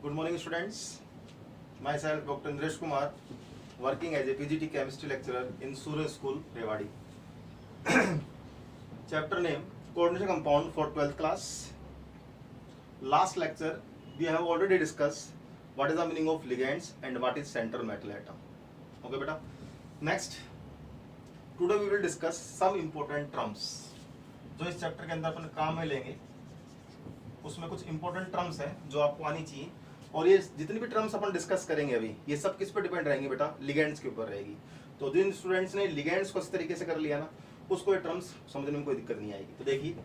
Good morning, students. Myself, Dr. Indresh Kumar, working as a PGT chemistry lecturer in Surya School, Rewadi. Chapter name: Coordination compound for 12th class. Last lecture, we have already discussed what is the meaning of ligands and what is central metal atom. Okay, beta. Next, today we will discuss some important terms. जो इस chapter के अंदर अपन काम में लेंगे उसमें कुछ important terms हैं जो आपको आनी चाहिए, और ये जितनी भी टर्म्स अपन डिस्कस करेंगे अभी ये सब किस पे डिपेंड रहेंगे बेटा? लिगेंड्स के ऊपर रहेगी। तो जिन स्टूडेंट्स ने लिगेंड्स को इस तरीके से कर लिया ना, उसको ये टर्म्स समझने में कोई दिक्कत नहीं आएगी। तो देखिए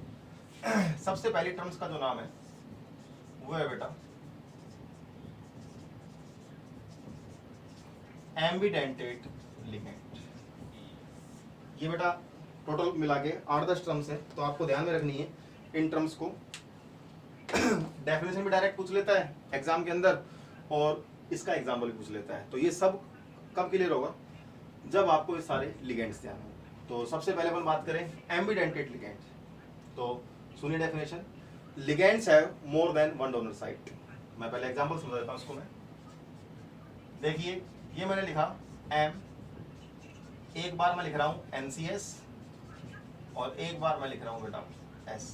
सबसे पहली टर्म्स का जो नाम है वो है बेटा एम्बिडेंटेट लिगेंड। ये बेटा टोटल मिला के 8-10 टर्म्स है, तो आपको ध्यान में रखनी है इन टर्म्स को। डेफिनेशन भी डायरेक्ट पूछ लेता है एग्जाम के अंदर, और इसका एग्जाम्पल भी पूछ लेता है। तो ये सब कब क्लियर होगा? जब आपको ये सारे लिगेंड्स ध्यान होंगे। तो सबसे पहले अपन बात करें एम्बिडेंटेट लिगेंड। तो सुनिए definition: ligands have more than one donor site. मैं पहले एग्जांपल समझा देता हूं उसको। मैं देखिए ये मैंने लिखा एम, एक बार मैं लिख रहा हूं NCS और एक बार मैं लिख रहा हूं बेटा S।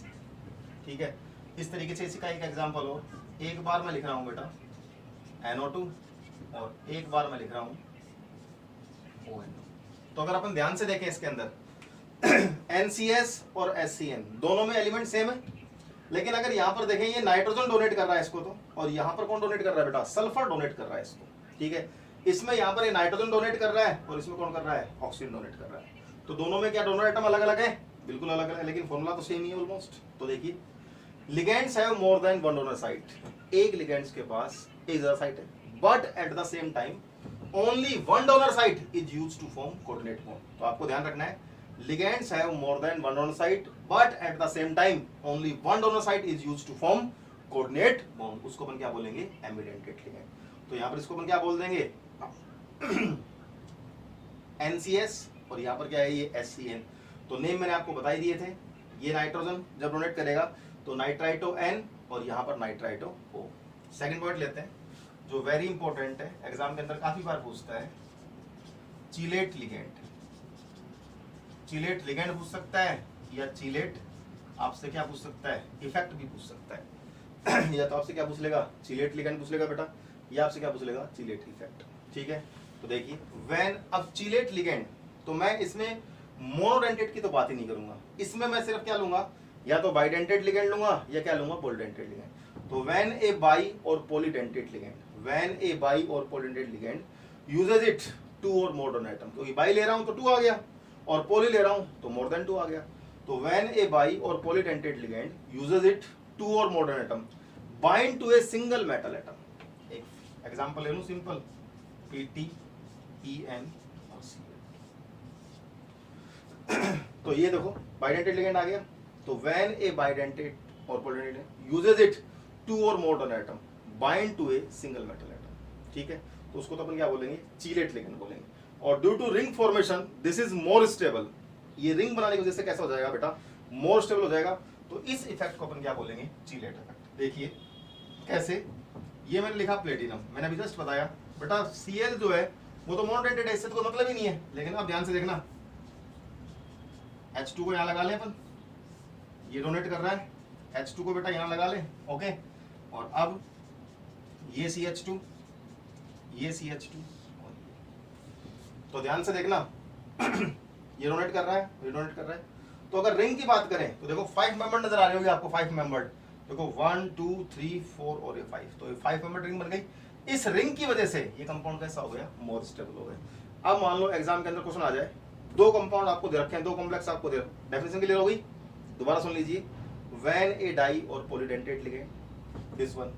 ठीक है, इस तरीके से इसका एक एग्जांपल हो, एक बार मैं लिख रहा हूं बेटा NO2 और एक बार मैं लिख रहा हूं ONO। तो अगर अपन ध्यान से देखें इसके अंदर NCS और SCN दोनों में एलिमेंट सेम है, लेकिन अगर यहाँ पर देखें ये नाइट्रोजन डोनेट कर रहा है इसको, तो और यहाँ पर कौन डोनेट कर रहा है बेटा? सल्फर डोनेट कर रहा है इसको। ठीक है, इसमें यहाँ पर ये नाइट्रोजन डोनेट कर रहा है और इसमें कौन कर रहा है? ऑक्सीजन डोनेट कर रहा है। तो दोनों में क्या डोनर एटम अलग अलग है? बिल्कुल अलग अलग है, लेकिन फॉर्मूला तो सेम ही है ऑलमोस्ट। तो देखिए ligands have more than one donor site. एक लिगेंड्स के पास एक ज्यादा साइट है, but at the same time only one donor site is used to form coordinate bond. तो आपको ध्यान रखना है ligands have more than one donor site, but at the same time only one donor site is used to form coordinate bond. उसको अपन क्या बोलेंगे? Ambidentate ligand. तो यहाँ पर इसको अपन क्या बोल देंगे? NCS, और यहाँ पर क्या है? ये SCN। तो नेम मैंने आपको बता ही दिए थे। ये नाइट्रोजन जब डोनेट करेगा तो नाइट्राइटो N और यहाँ पर नाइट्राइटो O। सेकंड पॉइंट लेते हैं जो वेरी इंपॉर्टेंट है, एग्जाम के अंदर काफी बार पूछता है, चीलेट लिगेंड। चीलेट लिगेंड पूछ सकता है, या चीलेट आपसे क्या पूछ सकता है? इफेक्ट भी पूछ सकता है। या तो आपसे क्या पूछ लेगा? चीलेट लिगेंड पूछ लेगा बेटा, या आपसे क्या पूछ लेगा? चीलेट इफेक्ट। ठीक है, तो देखिए व्हेन, अब चीलेट लिगेंड तो मैं इसमें मोनोडेंटेट की तो बात ही नहीं करूंगा, इसमें मैं सिर्फ क्या लूंगा? या तो बाइडेंटेट लिगेंड लूंगा या क्या लूंगा? Polydentate ligand. तो when a bi or polydentate ligand, when a bi or polydentate ligand uses it two or more donor atom. क्योंकि बाई ले रहा हूं तो 2 आ गया, और पॉली ले रहा हूं तो मोर देन 2 आ गया। तो when a bi or polydentate ligand uses it two or more donor atom bind to a single metal atom. एक एग्जांपल ले लूं सिंपल, PTEN और Cl। तो ये देखो बाइडेंटेट लिगेंड आ गया। तो when a bidentate or polydentate uses it two or more donor atom bind to a single metal atom. ठीक है, तो उसको तो अपन क्या बोलेंगे? चीलेट लिगेंड बोलेंगे। और due to ring formation this is more stable. ये रिंग बनाने की वजह से कैसा हो जाएगा बेटा? मोर स्टेबल हो जाएगा। तो इस इफेक्ट को अपन क्या बोलेंगे? चीलेट इफेक्ट। देखिए कैसे, ये मैंने लिखा प्लेटिनम, मैंने अभी जस्ट बताया बेटा Cl जो है वो तो मोनोडेंटेट है, इससे तो कोई मतलब ही नहीं है। लेकिन अब ध्यान से देखना, H2 को यहाँ लगा लें अपन, ये डोनेट कर रहा है, H2 को बेटा यहाँ लगा लें। ओके, और अब ये CH2, ये CH2, तो ध्यान से देखना ये डोनेट कर रहा है, ये डोनेट कर रहा है। तो अगर रिंग की बात करें तो देखो 5 मेंबर नजर आ रही होगी आपको, 5 मेंबर। देखो 1 2 3 4 और ये 5, तो ये 5 मेंबर रिंग बन गई। इस रिंग की वजह से ये कंपाउंड कैसा हो गया? मोर स्टेबल हो गया। अब मान लो एग्जाम के अंदर क्वेश्चन आ जाए, 2 कंपाउंड आपको दे रखे हैं, 2 कॉम्प्लेक्स आपको दे, डेफिनेशन क्लियर हो गई? दोबारा सुन लीजिए, when a di or polydentate ligand this one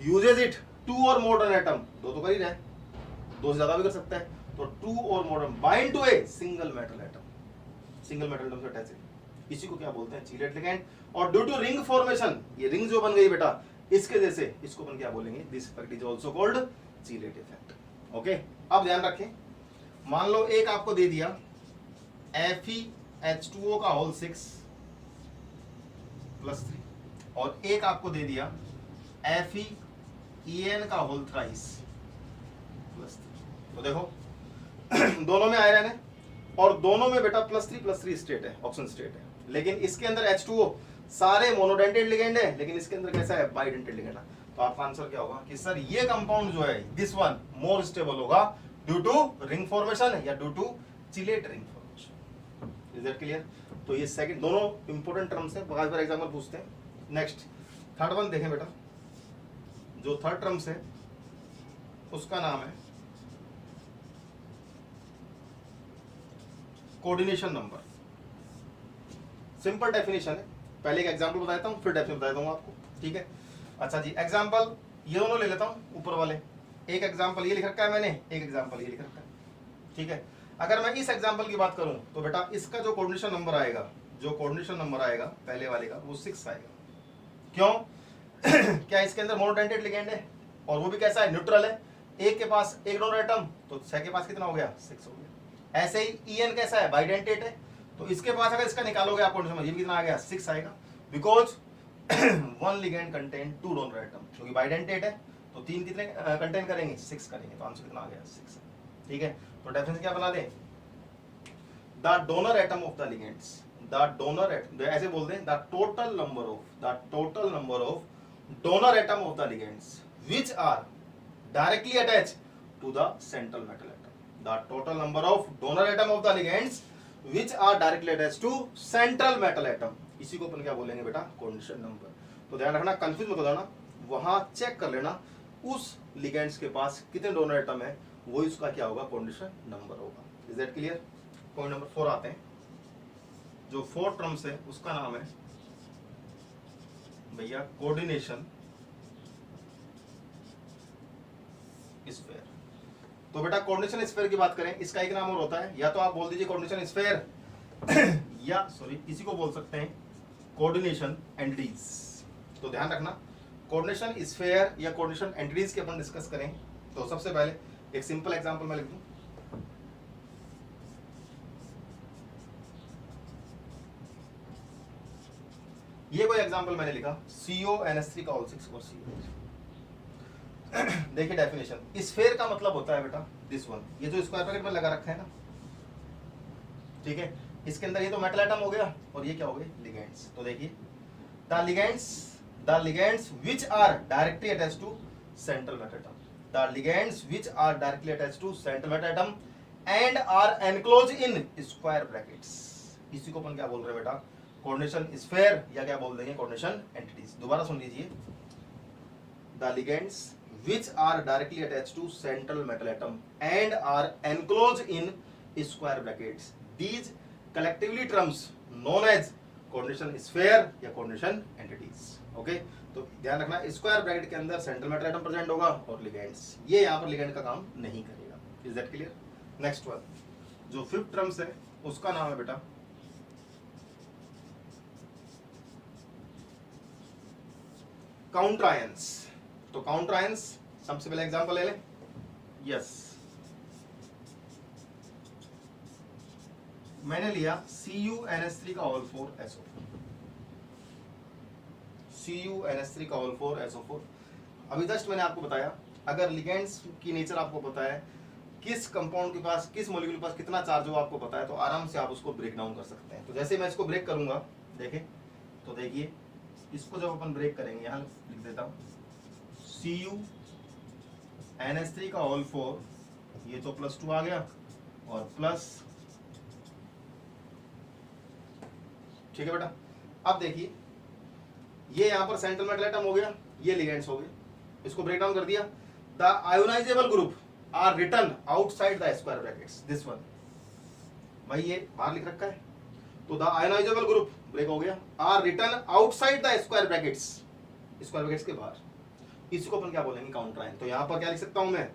uses it two or more donor atom, 2 तो कर ही रहा है, 2 से ज्यादा भी कर सकता है। तो 2 or more bind to a single metal atom, single metal atom से अटैच है, इसी को क्या बोलते हैं? Chelate ligand. और ड्यू टू रिंग फॉर्मेशन, ये रिंग जो बन गई बेटा इसके जैसे, इसको अपन क्या बोलेंगे? This effect is also called चीलेट effect. Okay, अब ध्यान रखें, मान लो एक आपको दे दिया FeH2O का होल 6 + 3, और एक आपको दे दिया En का होल थ्राइस प्लस 3। तो देखो दोनों में आयरन है और दोनों में बेटा +3 स्टेट है, ऑक्सीजन स्टेट है, लेकिन इसके अंदर H2O सारे मोनोडेंटेड लिगेंड है, लेकिन इसके अंदर कैसा है, बाइडेंटेड लिगेंड है। तो आपका आंसर क्या होगा कि सर ये कंपाउंड जो है दिस वन मोर स्टेबल होगा ड्यू टू रिंग फॉर्मेशन या due to chelate ring formation. Is that clear? तो ये सेकंड दोनों इंपॉर्टेंट टर्म्स है, बार बार एग्जांपल पूछते हैं। नेक्स्ट थर्ड वन देखें बेटा, जो थर्ड टर्म्स है उसका नाम है कोऑर्डिनेशन नंबर। सिंपल डेफिनेशन है, पहले एक एग्जांपल बता देता हूं फिर डेफिनेशन बता दूंगा आपको, ठीक है? अच्छा जी, एग्जांपल ये दोनों ले लेता हूं ऊपर वाले, एक एग्जांपल ये लिख रखा है मैंने, एक एग्जांपल ये लिख रखा है, ठीक है? अगर मैं इस एग्जांपल की बात करूं तो बेटा इसका जो कोऑर्डिनेशन नंबर आएगा, जो कोऑर्डिनेशन नंबर आएगा पहले वाले का, वो 6 आएगा। क्यों? क्या इसके अंदर मोनोडेंटेड लिगेंड है और वो भी कैसा है, न्यूट्रल है, एक के पास एक डोनर एटम, तो 6 के पास कितना हो गया, 6 हो गया। ऐसे ही En कैसा है, बाइडेंटेड है, तो इसके पास अगर इसका निकालोगे आप कोऑर्डिनेशन, ये भी कितना आ गया, 6 आएगा, because one ligand contain 2 donor atom, क्योंकि बाइडेंटेड है तो 3 कितने कंटेन करेंगे, 6 करेंगे, तो आंसर कितना आ गया, 6। ठीक है, तो डेफिनेशन क्या बना दें, the donor atom of the ligands, the donor ऐसे बोल दें, the total number of donor atom of the ligands which are directly attached to the central metal atom, the total number of donor atom of the ligands which are directly attached to central metal atom, इसी को अपन क्या बोलेंगे बेटा, coordination number. तो ध्यान रखना, confuse मत हो जाना, वहां चेक कर लेना उस लिगेंड्स के पास कितने डोनर एटम है, वो इसका क्या होगा, कोऑर्डिनेशन नंबर होगा। Is that clear? Point number 4 आते हैं, जो 4 टर्म्स है उसका नाम है भैया कोऑर्डिनेशन स्फीयर। तो बेटा कोऑर्डिनेशन स्फीयर की बात करें, इसका एक नाम और होता है, या तो आप बोल दीजिए कोऑर्डिनेशन स्फीयर या सॉरी इसी को बोल सकते हैं कोऑर्डिनेशन एंटिटीज। तो ध्यान रखना, कोऑर्डिनेशन स्फीयर या कोऑर्डिनेशन एंटिटीज के अपन डिस्कस करें। तो सबसे पहले एक सिंपल एग्जांपल मैं लिख दूं, ये कोई एग्जांपल मैंने लिखा CONH3 का होल 6 और CO। देखिए डेफिनेशन, स्फीयर का मतलब होता है बेटा दिस वन, ये जो स्क्वायर ब्रैकेट में लगा रखा है ना, ठीक है, इसके अंदर ये तो मेटल एटम हो गया और ये क्या हो गए, लिगेंड्स। तो देखिए the ligands which are directly attached to central metal atom, the ligands which are directly attached to central metal atom and are enclose in square brackets, इसी को अपन क्या बोल रहे हैं बेटा, कोऑर्डिनेशन स्फीयर या क्या बोल देंगे, कोऑर्डिनेशन एंटिटीज। दोबारा सुन लीजिए, the ligands which are directly attached to central metal atom and are enclosed in square brackets, these collectively terms known as coordination sphere या coordination entities। okay? तो ध्यान रखना, स्क्वायर ब्रैकेट के अंदर सेंट्रल मेटल एटम प्रेजेंट होगा और ligands, ये यहाँ पर लिगेंड का काम नहीं करेगा। Is that clear? Next one, जो 5th टर्म्स है उसका नाम है बेटा काउंटर आयंस। तो काउंटर आयंस सबसे पहले एग्जांपल ले लें, यस मैंने लिया CuNH3 का होल 4 SO4, CuNH3 का होल 4 SO4। अभी जस्ट मैंने आपको बताया, अगर लिगेंड्स की नेचर आपको पता है, किस कंपाउंड के पास, किस मॉलिक्यूल के पास कितना चार्ज हो आपको पता है, तो आराम से आप उसको ब्रेक डाउन कर सकते हैं। तो जैसे मैं इसको ब्रेक करूंगा, देखें तो देखिए इसको जब अपन ब्रेक करेंगे, यहाँ लिख देता हूँ CuNH3 का होल 4, ये तो +2 आ गया और प्लस, ठीक है बेटा। अब देखिए ये यहां पर सेंट्रल मेटल एटम हो गया, ये लिगेंड्स हो गए, इसको ब्रेक डाउन कर दिया, the ionisable group are written outside the square brackets, this one, भाई ये बाहर लिख रखा है, तो द आयोनाइजेबल ग्रुप ब्रेक हो गया, are written outside the square brackets के बाहर, इसी को अपन क्या बोलेंगे, काउंटर आयन। तो यहाँ पर क्या लिख सकता हूं मैं,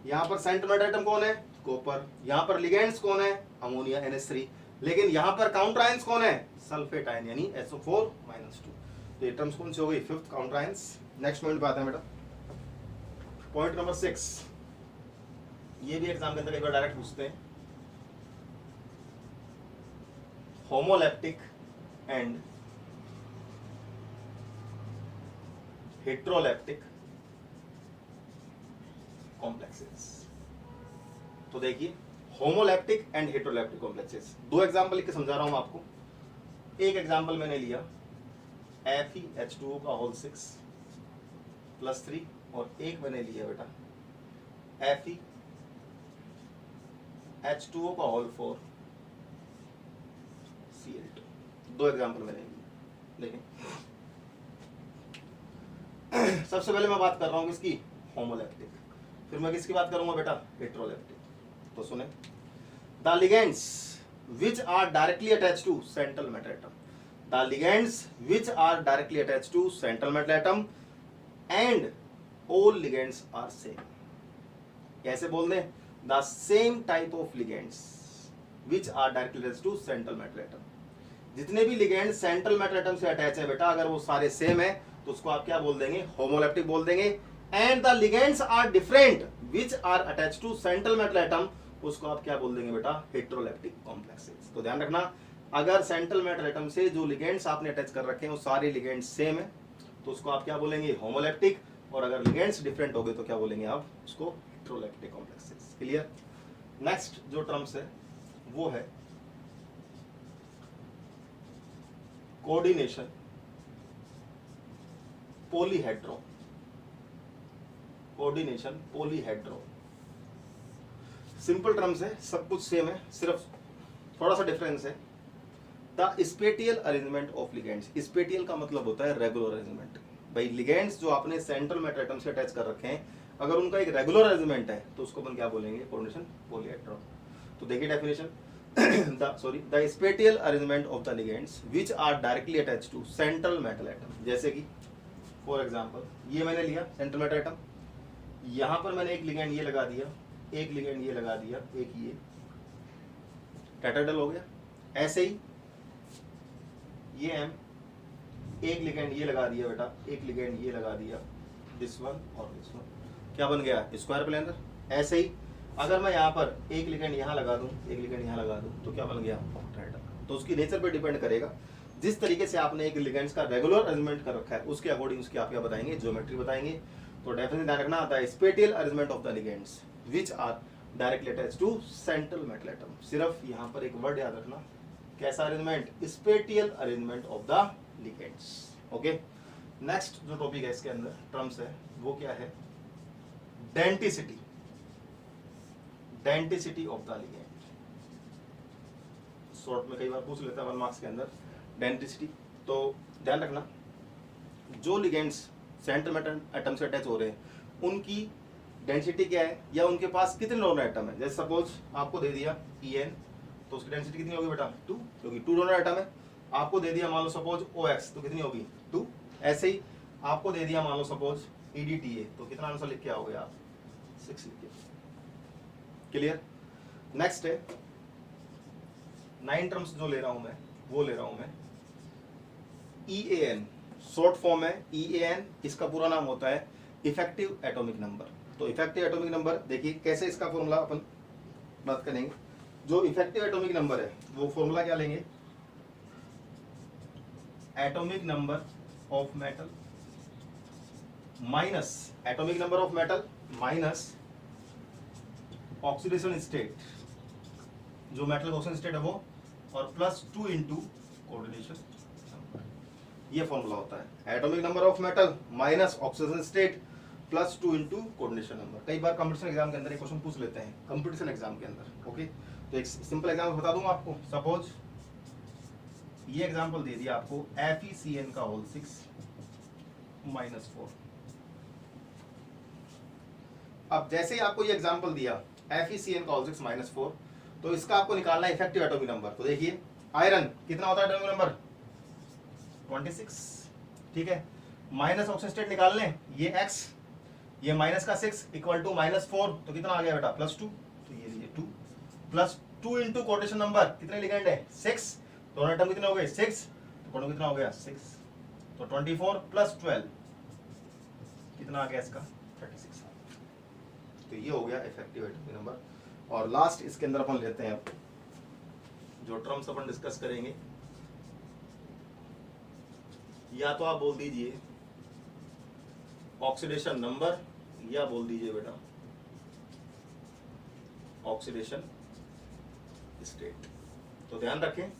यहाँ पर सेंट्रल मेटल एटम कौन है, कॉपर, यहाँ पर लिगेंड्स कौन है, अमोनिया NH3, लेकिन यहाँ पर काउंटर आयंस कौन है, सल्फेट आयन यानी SO4-2। तो ये टर्म्स कौन सी हो गई, 5th counter ions. Next point पे आते हैं बेटा, पॉइंट नंबर 6, ये भी एग्जाम के अंदर एक बार डायरेक्ट पूछते हैं, होमोलैप्टिक एंड हेट्रोलैप्टिक कॉम्प्लेक्सेस। तो देखिए होमोलैप्टिक एंड हेटेरोलैप्टिक कॉम्प्लेक्सेस, दो एग्जांपल लिख के समझा रहा हूं आपको। एक एग्जांपल मैंने लिया FeH2O का होल 6 प्लस 3, और एक मैंने लिया बेटा FeH2O का होल 4 Cl2। दो एग्जांपल मैंने लिए। देखिए सबसे पहले मैं बात कर रहा हूं किसकी, होमोलैप्टिक, फिर मैं किसकी बात करूंगा बेटा, हेटेरोलैप्टिक। तो सुने, the ligands which are directly attached to central metal atom, the ligands which are directly attached to central metal atom and all ligands are same। कैसे बोल दें, the same type of ligands which are directly attached to central metal atom, जितने भी ligand central metal atom से attach है बेटा, अगर वो सारे सेम है तो उसको आप क्या बोल देंगे, होमोलैप्टिक बोल देंगे। And the ligands are different which are attach to central metal atom, उसको आप क्या बोल देंगे बेटा, हेटेरोलैप्टिक कॉम्प्लेक्सेस। तो ध्यान रखना, अगर सेंट्रल मेटल एटम से जो लिगेंड्स आपने अटैच कर रखे हैं वो सारे लिगेंड्स सेम है तो उसको आप क्या बोलेंगे, होमोलैप्टिक, और अगर लिगेंड्स डिफरेंट हो गए तो क्या बोलेंगे आप, उसको हेटेरोलैप्टिक कॉम्प्लेक्सेस। क्लियर। नेक्स्ट जो टर्म्स है वो है coordination, polyhedro, coordination polyhedro. Simple terms है, सब कुछ सेम है, सिर्फ थोड़ा सा डिफरेंस है। The spatial arrangement of ligands, spatial का मतलब होता है रेगुलर अरेंजमेंट। भाई लिगेंड्स जो आपने सेंट्रल मेटल एटम से अटैच कर रखे हैं, अगर उनका एक रेगुलर अरेंजमेंट है तो उसको अपन क्या बोलेंगे, कोऑर्डिनेशन पॉलीहेड्रो। तो देखिए definition, the spatial arrangement of the ligands which are directly attached to central metal atom। जैसे कि फॉर एग्जांपल ये मैंने लिया सेंट्रल मेटल एटम, यहां पर मैंने एक लिगेंड ये लगा दिया, एक लिगेंड ये लगा दिया, एक ये टेट्राहेड्रल हो गया। ऐसे ही ये M, एक लिगेंड ये लगा दिया बेटा, एक लिगेंड ये लगा दिया, दिस वन और दिस वन, क्या बन गया, स्क्वायर प्लेनर। ऐसे ही अगर मैं यहाँ पर एक लिगेंड यहाँ लगा दूं, एक लिगेंड यहाँ लगा दूं, तो क्या बन गया, ऑक्टाहेड्रल। तो उसकी नेचर पे डिपेंड करेगा, जिस तरीके से आपने एक लिगेंड्स का रेगुलर अरेंजमेंट कर रखा है उसके अकॉर्डिंग उसकी आप क्या बताएंगे, ज्योमेट्री बताएंगे। तो डेफिनेटली ध्यान रखना, the spatial arrangement of the ligands which are directly attached to central metal atom. सिर्फ यहाँ पर एक वर्ड याद रखना, कैसा arrangement, spatial arrangement of the ligands. Okay. Next जो टॉपिक है इसके अंदर टर्म्स है वो क्या है, denticity, denticity of the ligand. Short में कई बार पूछ लेता है 1 मार्क्स के अंदर डेंटिसिटी। तो ध्यान रखना, जो लिगेंड्स सेंट्रल मेटल एटम से अटैच हो रहे हैं उनकी डेंसिटी क्या है, या उनके पास कितने डोनर एटम है। जैसे सपोज आपको दे दिया En, तो उसकी डेंसिटी कितनी होगी बेटा, 2, क्योंकि 2 डोनर एटम है। आपको दे दिया मान लो सपोज OX, तो कितनी होगी, 2। ऐसे ही आपको दे दिया मान लो सपोज EDTA, तो कितना आंसर लिख के आओगे आप, 6 लिख के। क्लियर। नेक्स्ट है 9 टर्म्स जो ले रहा हूं मैं, वो ले रहा हूं मैं EAN, शॉर्ट फॉर्म है EAN, इसका पूरा नाम होता है इफेक्टिव एटॉमिक नंबर। तो इफेक्टिव एटॉमिक नंबर देखिए कैसे इसका फॉर्मूला अपन बात करेंगे। जो इफेक्टिव एटॉमिक नंबर है वो फॉर्मूला क्या लेंगे, atomic number of metal minus atomic number of metal minus oxidation state, जो मेटल का ऑक्सीडेशन स्टेट है वो, और प्लस 2 इंटू कोऑर्डिनेशन नंबर। ये फॉर्मूला होता है atomic number of metal minus oxidation state plus 2 into coordination number. कई बार competition exam के अंदर एक क्वेश्चन पूछ लेते हैं, कंपटीशन एग्जाम के अंदर। ओके, तो एक सिंपल एग्जाम्पल बता दूंगा आपको। सपोज ये एग्जाम्पल दे दिया आपको FeCN का होल 6 -4। अब जैसे ही आपको ये एग्जाम्पल दिया FeCN का होल 6 -4, तो इसका आपको निकालना है इफेक्टिव एटॉमिक नंबर। तो देखिए आयरन कितना होता है एटॉमिक नंबर, 26, ठीक है। माइनस ऑक्सीजन स्टेट निकाल लें, ये X, ये माइनस का 6 इक्वल टू -4, तो कितना आ गया बेटा, +2। तो ये लीजिए 2 प्लस 2 इंटू कोऑर्डिनेशन नंबर, कितने लिगेंड है, 6, दोनों एटम कितने हो गए, 6, तो कोण कितना हो गया, 6, तो 24 प्लस 12 कितना आ गया इसका, 36। तो ये हो गया इफेक्टिव एटॉमिक नंबर। और लास्ट इसके अंदर अपन लेते हैं, अब जो टर्म्स अपन डिस्कस करेंगे, या तो आप बोल दीजिए ऑक्सीडेशन नंबर, या बोल दीजिए बेटा ऑक्सीडेशन स्टेट। तो ध्यान रखें,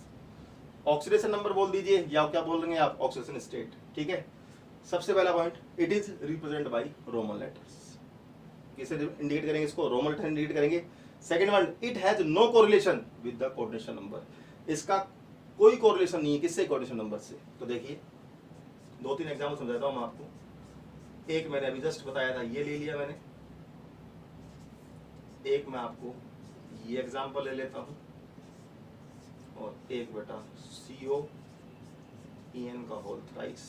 ऑक्सीडेशन नंबर बोल दीजिए या क्या बोल रहे हैं आप, ऑक्सीडेशन स्टेट। ठीक है, सबसे पहला point, it is represent by Roman letters. किसे इंडिकेट करेंगे इसको, रोमन लेटर इंडिकेट करेंगे। Second one, it has no correlation with the coordination number. इसका कोई कोरिलेशन नहीं है, किससे, कोऑर्डिनेशन नंबर से। तो देखिए 2-3 एग्जाम्पल समझाता हूं मैं आपको। एक मैंने अभी जस्ट बताया था, ये ले लिया मैंने। एक मैं आपको ये एग्जाम्पल ले लेता हूं, और एक बेटा COEN का होल थ्राइस।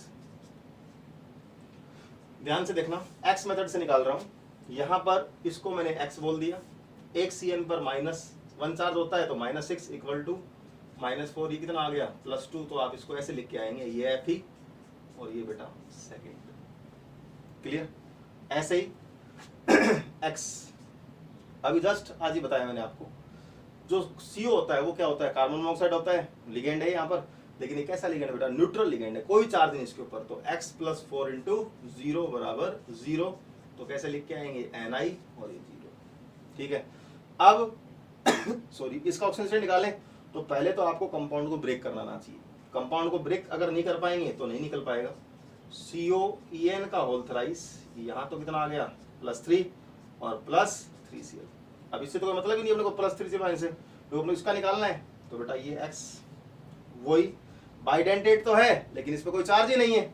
ध्यान से देखना, x मेथड से निकाल रहा हूं। यहां पर इसको मैंने x बोल दिया, एक CN पर -1 चार्ज होता है, तो -6 इक्वल टू -4, ये कितना आ गया, +2। तो आप इसको ऐसे लिख के आएंगे, ये Fe और ये बेटा सेकेंड। क्लियर? ऐसे ही x अभी जस्ट आज ही बताया मैंने आपको, जो CO होता है वो क्या होता है, कार्बन मोनोऑक्साइड होता है, लिगेंड है यहाँ पर। लेकिन ये कैसा लिगेंड है बेटा, न्यूट्रल लिगेंड है, कोई चार्ज नहीं इसके ऊपर। तो x + 4 × 0 = 0। तो कैसे लिख के आएंगे, Ni और ये 0। ठीक है, अब सॉरी, इसका ऑक्सीजन स्टेट निकालें तो पहले तो आपको कंपाउंड को ब्रेक करना आना चाहिए। कंपाउंड को ब्रेक अगर नहीं कर पाएंगे तो नहीं निकल पाएगा। COEN का होल थ्राइस, यहाँ तो कितना आ गया, +3 और +3Cl। अब इससे तो कोई मतलब ही नहीं अपने को +3Cl से, तो अपने इसका निकालना है। तो बेटा ये x वही बाइडेंटेट तो है, लेकिन इस पर कोई चार्ज ही नहीं है,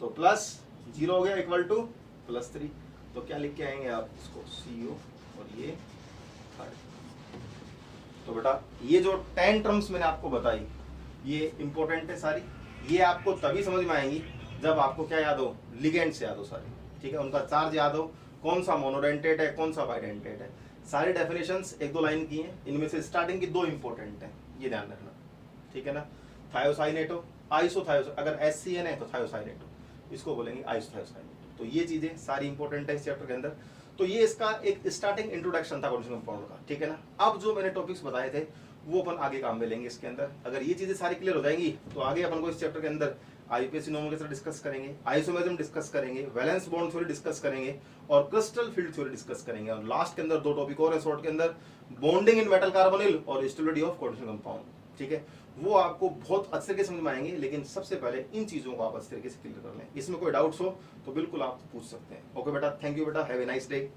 तो +0 हो गया इक्वल टू +3। तो क्या लिख के आएंगे आप इसको, CO और ये थर्ड। तो बेटा ये जो 10 टर्म्स मैंने आपको बताई, ये इंपॉर्टेंट है सारी। ये आपको तभी समझ में आएंगी जब आपको क्या याद हो, लिगेंड्स याद हो सारे। ठीक है, उनका चार्ज याद हो, कौन सा मोनोडेंटेट है, कौन सा बाइडेंटेट है। सारी डेफिनेशंस 1-2 लाइन की हैं, इनमें से स्टार्टिंग की 2 इंपॉर्टेंट हैं, ये ध्यान रखना। ठीक है ना, थायोसाइनेटो, आइसोथायोस, अगर HCN है तो थायोसाइनेटो, इसको बोलेंगे आइसोथायोसाइनेटो। तो ये चीजें सारी इंपॉर्टेंट है इस चैप्टर के अंदर। तो ये इसका एक स्टार्टिंग इंट्रोडक्शन था कोऑर्डिनेशन कंपाउंड का। ठीक है ना, अब जो मैंने टॉपिक्स बताए थे वो अपन आगे काम में लेंगे इसके अंदर। अगर ये चीजें सारी क्लियर हो जाएंगी तो आगे अपन को इस चैप्टर के अंदर IUPAC नोमेनक्लेचर डिस्कस करेंगे, आइसोमेरिज्म डिस्कस करेंगे, वैलेंस बॉन्ड थ्योरी डिस्कस करेंगे और क्रिस्टल फील्ड थ्योरी डिस्कस करेंगे। और लास्ट के अंदर 2 टॉपिक और है शॉर्ट के अंदर, बॉन्डिंग इन मेटल कार्बोनिल और स्टेबिलिटी ऑफ कोऑर्डिनेशन कंपाउंड। ठीक है, वो आपको बहुत अच्छे तरीके से समझ में आएंगे, लेकिन सबसे पहले इन चीजों को आप अच्छे तरीके से क्लियर कर लें। इसमें कोई डाउट्स हो तो बिल्कुल आप पूछ सकते हैं। ओके बेटा, थैंक यू बेटा, हैव ए नाइस डे।